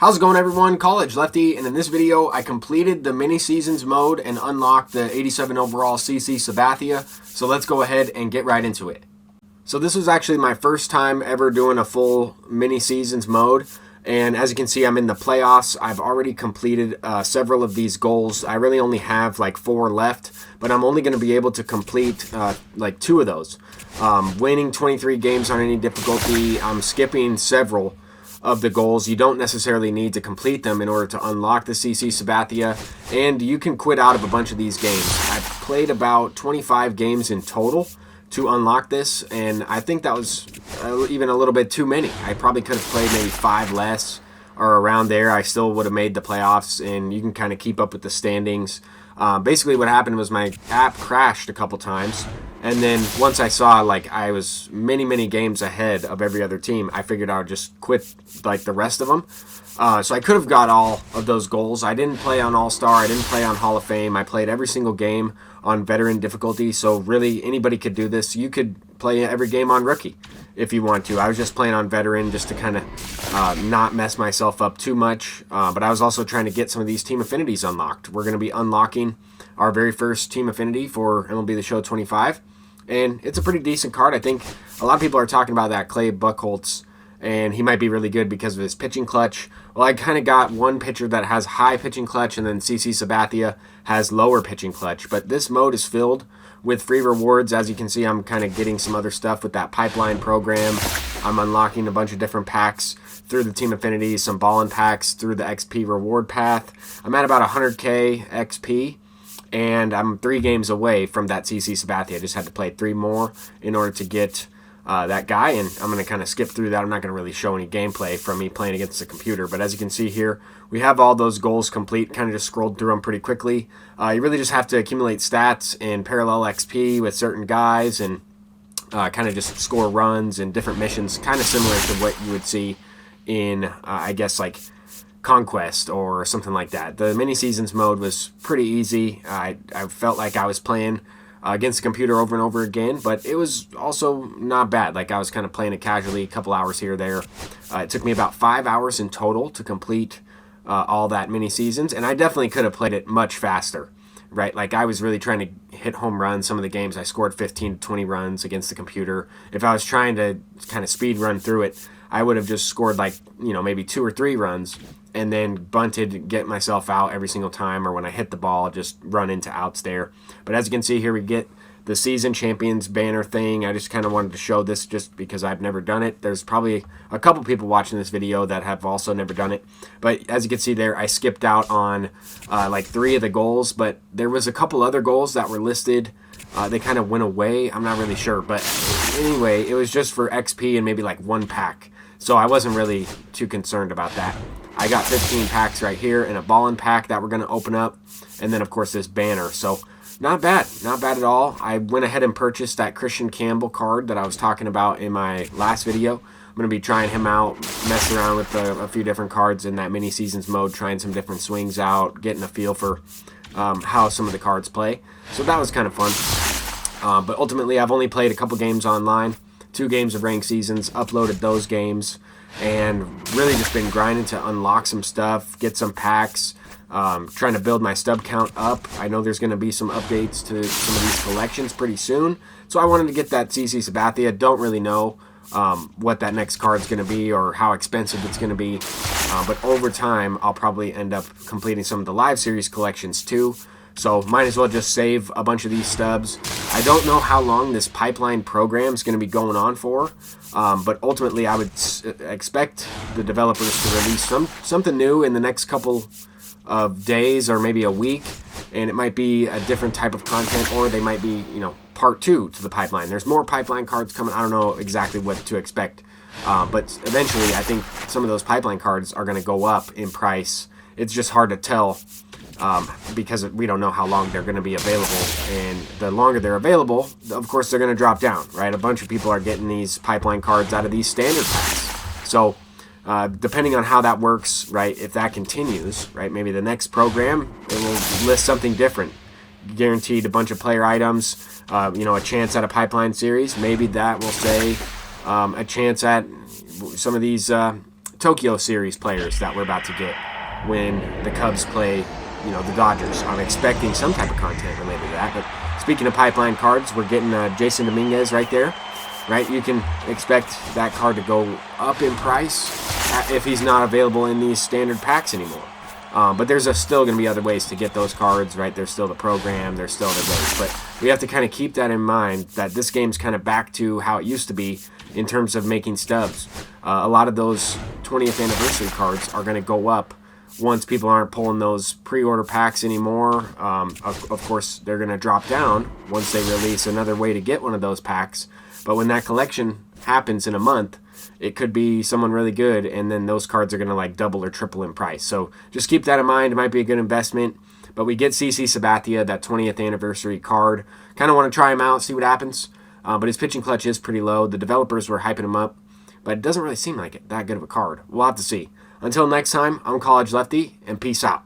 How's it going, everyone? College Lefty, and in this video I completed the mini seasons mode and unlocked the 87 overall CC Sabathia. So let's go ahead and get right into it. So this was actually my first time ever doing a full mini seasons mode, and as you can see I'm in the playoffs. I've already completed several of these goals. I really only have like 4 left, but I'm only going to be able to complete like 2 of those. Winning 23 games on any difficulty. I'm skipping several of the goals. You don't necessarily need to complete them in order to unlock the CC Sabathia, and you can quit out of a bunch of these games. I've played about 25 games in total to unlock this, and I think that was even a little bit too many. I probably could have played maybe 5 less or around there. I still would have made the playoffs, and you can kind of keep up with the standings. Basically what happened was my app crashed a couple times, and then once I saw like I was many games ahead of every other team, I figured I would just quit like the rest of them. So I could have got all of those goals. I didn't play on All-Star, I didn't play on Hall of Fame. I played every single game on veteran difficulty, so really anybody could do this. You could play every game on rookie if you want to. I was just playing on veteran just to kind of not mess myself up too much, but I was also trying to get some of these team affinities unlocked. We're going to be unlocking our very first team affinity for MLB The Show 25, and it's a pretty decent card. I think a lot of people are talking about that Clay Buchholz, and he might be really good because of his pitching clutch. Well, I kind of got one pitcher that has high pitching clutch, and then CC Sabathia has lower pitching clutch. But this mode is filled with free rewards. As you can see, I'm kind of getting some other stuff with that pipeline program. I'm unlocking a bunch of different packs through the team affinities, some ballin packs through the XP reward path. I'm at about 100k XP, and I'm 3 games away from that CC Sabathia. I just had to play 3 more in order to get that guy, and I'm going to kind of skip through that. I'm not going to really show any gameplay from me playing against the computer, but as you can see here, we have all those goals complete. Kind of just scrolled through them pretty quickly. You really just have to accumulate stats and parallel XP with certain guys, and kind of just score runs and different missions, kind of similar to what you would see in, I guess, like Conquest or something like that. The mini seasons mode was pretty easy. I felt like I was playing against the computer over and over again, but it was also not bad. Like I was kind of playing it casually, a couple hours here or there. It took me about 5 hours in total to complete all that mini seasons, and I definitely could have played it much faster, right? Like I was really trying to hit home runs. Some of the games I scored 15 to 20 runs against the computer. If I was trying to kind of speed run through it, I would have just scored like, maybe 2 or 3 runs and then bunted, get myself out every single time, or when I hit the ball, just run into outs there. But as you can see here, we get the season champions banner thing. I just kind of wanted to show this just because I've never done it. There's probably a couple people watching this video that have also never done it. But as you can see there, I skipped out on like 3 of the goals, but there was a couple other goals that were listed. They kind of went away. I'm not really sure. But anyway, it was just for XP and maybe like 1 pack. So I wasn't really too concerned about that. I got 15 packs right here and a ballin pack that we're going to open up. And then, of course, this banner. So not bad. Not bad at all. I went ahead and purchased that Christian Campbell card that I was talking about in my last video. I'm going to be trying him out, messing around with a few different cards in that mini seasons mode, trying some different swings out, getting a feel for how some of the cards play. So that was kind of fun. But ultimately, I've only played a couple games online, 2 games of ranked seasons, uploaded those games, and really just been grinding to unlock some stuff, get some packs, trying to build my stub count up. I know there's going to be some updates to some of these collections pretty soon, so I wanted to get that CC Sabathia. Don't really know what that next card's going to be or how expensive it's going to be, but over time I'll probably end up completing some of the live series collections too. So might as well just save a bunch of these stubs. I don't know how long this pipeline program is going to be going on for, but ultimately I would expect the developers to release something new in the next couple of days or maybe a week, and it might be a different type of content, or they might be, part 2 to the pipeline. There's more pipeline cards coming. I don't know exactly what to expect, but eventually I think some of those pipeline cards are going to go up in price. It's just hard to tell because we don't know how long they're going to be available, and the longer they're available, of course they're going to drop down, right? A bunch of people are getting these pipeline cards out of these standard packs. So depending on how that works, right, if that continues, right, maybe the next program, it will list something different. Guaranteed a bunch of player items, a chance at a pipeline series. Maybe that will say a chance at some of these Tokyo Series players that we're about to get when the Cubs play, the Dodgers. I'm expecting some type of content related to that. But speaking of pipeline cards, we're getting Jason Dominguez right there. Right, you can expect that card to go up in price if he's not available in these standard packs anymore. But there's still going to be other ways to get those cards, right? There's still the program, there's still other ways. But we have to kind of keep that in mind, that this game's kind of back to how it used to be in terms of making stubs. A lot of those 20th anniversary cards are going to go up once people aren't pulling those pre-order packs anymore. Of course, they're going to drop down once they release another way to get one of those packs. But when that collection happens in a month, it could be someone really good, and then those cards are going to like double or triple in price. So just keep that in mind. It might be a good investment. But we get CC Sabathia, that 20th anniversary card. Kind of want to try him out, see what happens. But his pitching clutch is pretty low. The developers were hyping him up, but it doesn't really seem like it that good of a card. We'll have to see. Until next time, I'm College Lefty, and peace out.